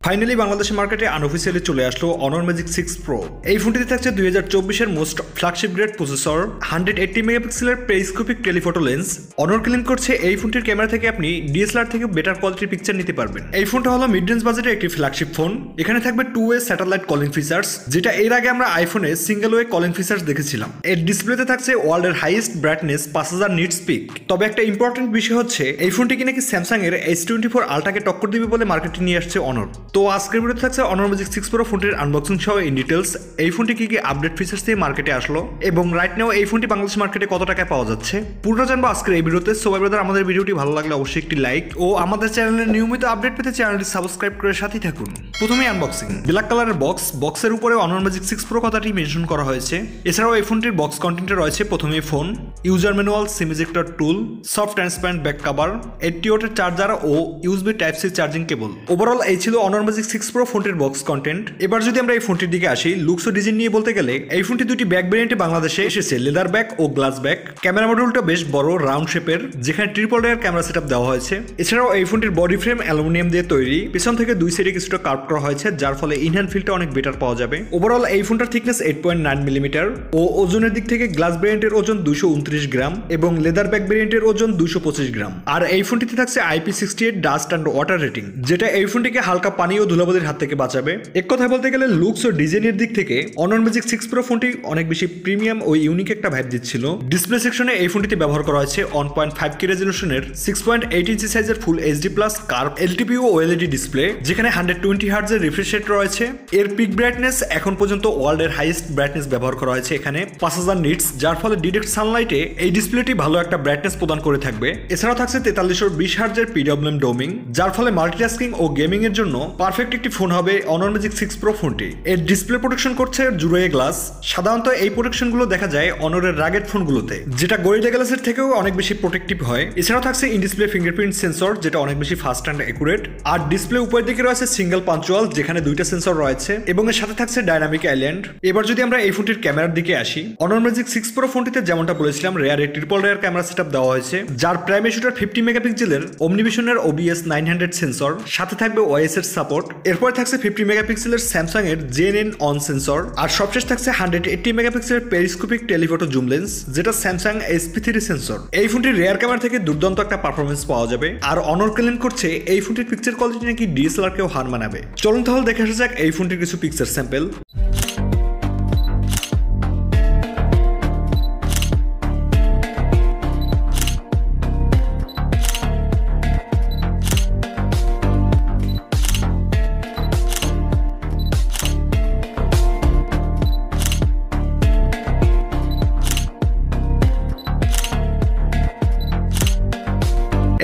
Finally বাংলাদেশের মার্কেটে unofficially চলে আসলো অনর ম্যাজিক 6 প্রো। এই ফোনটিতে থাকছে 2024 এর মোস্ট ফ্ল্যাগশিপ গ্রেড প্রসেসর, 180 মেগাপিক্সেলের পেরিস্কোপিক টেলিফটো লেন্স। অনর ক্লেম করছে এই ফোনটির ক্যামেরা থেকে আপনি ডিএসএলআর থেকে বেটার কোয়ালিটির পিকচার নিতে পারবেন। এই ফোনটা হলো মিড রেঞ্জ বাজেটের একটি ফ্ল্যাগশিপ ফোন। এখানে থাকবে 2-ওয়ে স্যাটেলাইট কলিং ফিচার্স, যেটা এর আগে আমরা আইফোনে সিঙ্গেল ওয়ে কলিং ফিচার্স দেখেছিলাম। এর ডিসপ্লেতে থাকছে ওয়ার্ল্ডের হাইয়েস্ট ব্রাইটনেস 5000 নিটস পিক। তবে একটা ইম্পর্টেন্ট বিষয় হচ্ছে এই ফোনটি নাকি স্যামসাং এর S24 আলট্রাকে টক্কর দিবে বলে মার্কেটে নিয়ে আসছে অনর। তো আজকের ভিডিওতে থাকছে অনর ম্যাজিক 6 প্রো ফোনটির আনবক্সিং সহ ইন ডিটেলস, এই ফোনটি কি কি আপডেট ফিচার্স দিয়ে মার্কেটে আসলো এবং রাইট নাও এই ফোনটি বাংলাদেশ মার্কেটে কত টাকায় পাওয়া যাচ্ছে পুরোটা জানবো আজকের এই ভিডিওতে। সো ব্রাদার, আমাদের ভিডিওটি ভালো লাগলে অবশ্যই একটি লাইক ও আমাদের চ্যানেলের নিয়মিত আপডেট পেতে চ্যানেলটি সাবস্ক্রাইব করে সাথেই থাকুন। প্রথমেই আনবক্সিং, ব্ল্যাক কালারের বক্সের উপরে অনর ম্যাজিক 6 প্রো কথাটি মেনশন করা হয়েছে। এছাড়াও এই ফোনটির বক্স কন্টেন্টে রয়েছে প্রথমেই phone, user manual, SIM ejector tool, soft transparent back cover, 80 ওয়াটের চার্জার ও USB type C charging cable. Overall এই ছিল অনর ম্যাজিক 6 প্রো ফোনটির বক্স কন্টেন্ট। এবার যদি আমরা এই ফোনটির দিকে আসি, লুকস ও ডিজাইন নিয়ে বলতে গেলে এই ফোনটি দুটি ব্যাক ভেরিয়েন্টে বাংলাদেশে এসেছে, লেদার ব্যাক ও গ্লাস ব্যাক। ক্যামেরা মডিউলটা বেশ বড় রাউন্ড শেপের, যেখানে ট্রিপল লেয়ার ক্যামেরা সেটআপ দেওয়া হয়েছে। এছাড়াও এই ফোনটির বডি ফ্রেম অ্যালুমিনিয়াম দিয়ে তৈরি, পিছন থেকে দুই সাইডে কিছুটা কার্ভ করা হয়েছে, যার ফলে ইনহ্যান্ড ফিলটা অনেক বেটার পাওয়া যাবে। ওভারঅল এই ফোনটার থিকনেস 8.9 মিলিমিটার ও ওজনের দিক থেকে গ্লাস ভেরিয়েন্টের ওজন 229 গ্রাম এবং লেদার ব্যাক ভেরিয়েন্টের ওজন 225 গ্রাম। আর এই ফোনটিতে থাকছে IP68 dust and water rating, যেটা এই ফোনটিকে হালকা পানি ও ধুলাবালির হাত থেকে বাঁচাবে। এক কথায় বলতে গেলে লুকস ও ডিজাইনের দিক থেকে অনর ম্যাজিক 6 প্রো ফোনটি অনেক বেশি প্রিমিয়াম ও ইউনিক একটা ভাইব দিচ্ছিল। ডিসপ্লে সেকশনে এই ফোনটিতে ব্যবহার করা হয়েছে 1.5K রেজোলিউশনের 6.8 ইঞ্চি সাইজের full HD plus curve LTP ও ওএলইডি ডিসপ্লে, যেখানে 120 হার্টজের রিফ্রেশ রেট রয়েছে। এর পিক ব্রাইটনেস এখন পর্যন্ত ওয়ার্ল্ডের হাইয়েস্ট ব্রাইটনেস ব্যবহার করা হয়েছে এখানে 5000 নিটস, যার ফলে ডিরেক্ট সানলাইটে এই ডিসপ্লেটি ভালো একটা ব্রাইটনেস প্রদান করে থাকবে। এছাড়াও থাকছে 4320 হার্টজের পিডব্লিউএম ডোমিং, যার ফলে মাল্টিটাস্কিং ও গেমিং এর জন্য পারফেক্ট একটি ফোন হবে অনর ম্যাজিক 6 প্রো ফোনটি। এর ডিসপ্লে প্রোটেকশন করছে জুড়ে গ্লাস। সাধারণত এই প্রোটেকশন গুলো দেখা যায় অনরের রাগেড ফোনগুলোতে, যেটা গরিলা গ্লাসের থেকেও অনেক বেশি প্রোটেক্টিভ হয়। এছাড়াও থাকছে ইন ডিসপ্লে ফিঙ্গারপ্রিন্ট সেন্সর, যেটা অনেক বেশি ফাস্ট অ্যান্ড অ্যাকুরেট। আর ডিসপ্লে উপরের দিকে রয়েছে সিঙ্গেল পাঞ্চুয়াল, যেখানে দুইটা সেন্সর রয়েছে এবং এর সাথে থাকছে ডাইনামিক আইল্যান্ড। এবার যদি আমরা এই ফোনটির ক্যামেরার দিকে আসি, অনর ম্যাজিক 6 প্রো ফোনটিতে যেমনটা বলেছিলাম rare triple layer camera setup দেওয়া হয়েছে, যার প্রাইমারি শুটার 50 মেগাপিক্সেলের ওমনিভিশনের OBS 900 সেন্সর, সাথে থাকবে OIS এর সাপোর্ট। এরপর থাকছে 50 মেগাপিক্সেলের স্যামসাং এর জেএনএন অন সেন্সর, আর সবশেষ থাকছে 180 মেগাপিক্সেলের পেরিস্কোপিক টেলিফটো জুম লেন্স, যেটা স্যামসাং SP3 সেন্সর। এই ফোনটির রেয়ার ক্যামেরা থেকে দুর্দান্ত একটা পারফরমেন্স পাওয়া যাবে। আর অনর ক্লেম করছে এই ফোনটির পিকচার কোয়ালিটি নাকি DSLR কেও হার মানাবে। চলুন তাহলে দেখে আসা যাক এই ফোনটির কিছু পিকচার স্যাম্পল।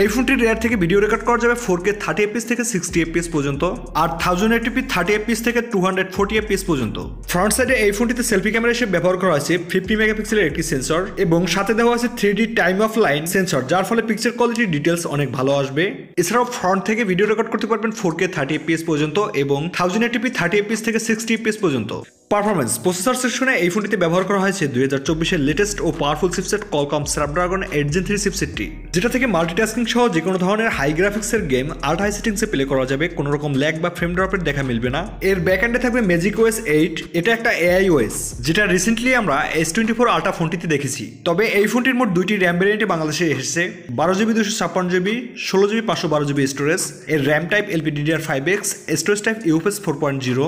এই ফোনটির রেয়ার থেকে ভিডিও রেকর্ড করা যাবে 4K 30 fps থেকে 60 fps পর্যন্ত, আর 1080p 30 fps থেকে 240 fps পর্যন্ত। ফ্রন্ট সাইডে এই ফোনটিতে সেলফি ক্যামেরা হিসেবে ব্যবহার করা হয়েছে 50 মেগাপিক্সেলের একটি সেন্সর এবং সাথে দেওয়া আছে 3D time of line sensor, যার ফলে পিকচার কোয়ালিটি ডিটেলস অনেক ভালো আসবে। এছাড়াও ফ্রন্ট থেকে ভিডিও রেকর্ড করতে পারবেন 4K 30 fps পর্যন্ত এবং 1080p 30 fps থেকে 60 fps পর্যন্ত। পারফরমেন্স প্রসেসর সেকশনে এই ফোনটিতে ব্যবহার করা হয়েছে 2024 এর লেটেস্ট ও powerful chipset Qualcomm Snapdragon 8 Gen 3 চিপসেটটি, যেটা থেকে মাল্টিটাস্কিং সহ যে কোনো ধরনের হাই গ্রাফিক্সের গেম আল্ট্রা হাই সেটিংসে প্লে করা যাবে, কোনো রকম ল্যাগ বা ফ্রেম ড্রপের দেখা মিলবে না। এর ব্যাকএন্ডে থাকবে ম্যাজিক OS 8, এটা একটা AI OS, যেটা রিসেন্টলি আমরা S24 আলট্রা ফোনটিতে দেখেছি। তবে এই ফোনটির মোট দুইটি র্যাম ভেরিয়েন্টে বাংলাদেশে এসেছে, 12GB 256GB, 16GB 512GB storage. এর RAM type LPDDR5X, storage type UFS 4.0।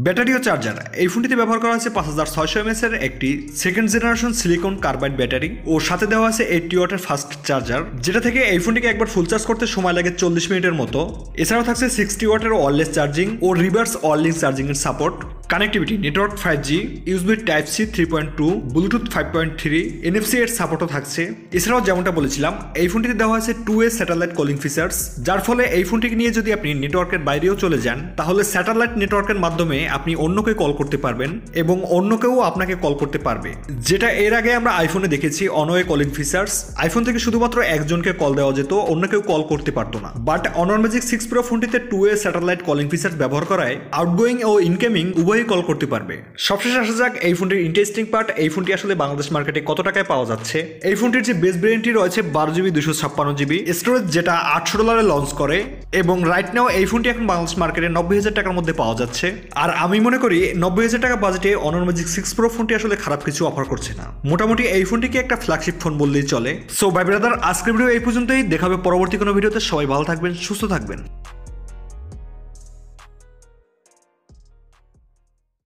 Battery ও চার্জার এই ফোনটিতে ব্যবহার করা হয়েছে 5600 mAh এর একটি second generation silicon carbide battery ও সাথে দেওয়া আছে 80 ওয়াটের ফাস্ট চার্জার, যেটা থেকে এই ফোনটিকে একবার ফুল চার্জ করতে সময় লাগে 40 মিনিটের মতো। এছাড়াও থাকছে 60 ওয়াটের ওয়্যারলেস চার্জিং ও রিভার্স ওয়্যারলেস চার্জিং এর support. Connectivity network 5G, USB Type-C 3.2, Bluetooth 5.3, NFC এর সাপোর্টও থাকছে। এছাড়াও যেমনটা বলেছিলাম এই ফোনটিতে দেওয়া আছে 2-ওয়ে স্যাটেলাইট কলিং ফিচার্স, যার ফলে এই ফোনটিকে নিয়ে যদি আপনি নেটওয়ার্কের বাইরেও চলে যান, তাহলে স্যাটেলাইট নেটওয়ার্কের মাধ্যমে আপনি অন্যকে কল করতে পারবেন এবং অন্য কেউ আপনাকে কল করতে পারবে, যেটা এর আগে আমরা আইফোনে দেখেছি অনওয়ে কলিং ফিচার্স। আইফোন থেকে শুধুমাত্র একজনকে কল দেওয়া যেত, অন্য কেউ কল করতে পারতো না। বাট অনর ম্যাজিক 6 প্রো ফোনটিতে 2-ওয়ে স্যাটেলাইট কলিং ফিচার্স ব্যবহার করায় আউটগোয়িং ও ইনকামিং উভয় উভয়ই কল করতে পারবে। সবশেষে আসা যাক এই ফোনটির ইন্টারেস্টিং পার্ট, এই ফোনটি আসলে বাংলাদেশ মার্কেটে কত টাকায় পাওয়া যাচ্ছে। এই ফোনটির যে বেস ভেরিয়েন্টটি রয়েছে 12GB 256GB স্টোরেজ, যেটা $800 লঞ্চ করে, এবং রাইট নাও এই ফোনটি এখন বাংলাদেশ মার্কেটে 90,000 টাকার মধ্যে পাওয়া যাচ্ছে। আর আমি মনে করি 90,000 টাকা বাজেটে অনর ম্যাজিক 6 Pro ফোনটি আসলে খারাপ কিছু অফার করছে না। মোটামুটি এই ফোনটিকে একটা ফ্ল্যাগশিপ ফোন বললেই চলে। সো ভাই ব্রাদার, আজকের ভিডিও এই পর্যন্তই। দেখাবে পরবর্তী কোনো ভিডিওতে। সবাই ভালো থাকবেন, সুস্থ থাকবেন।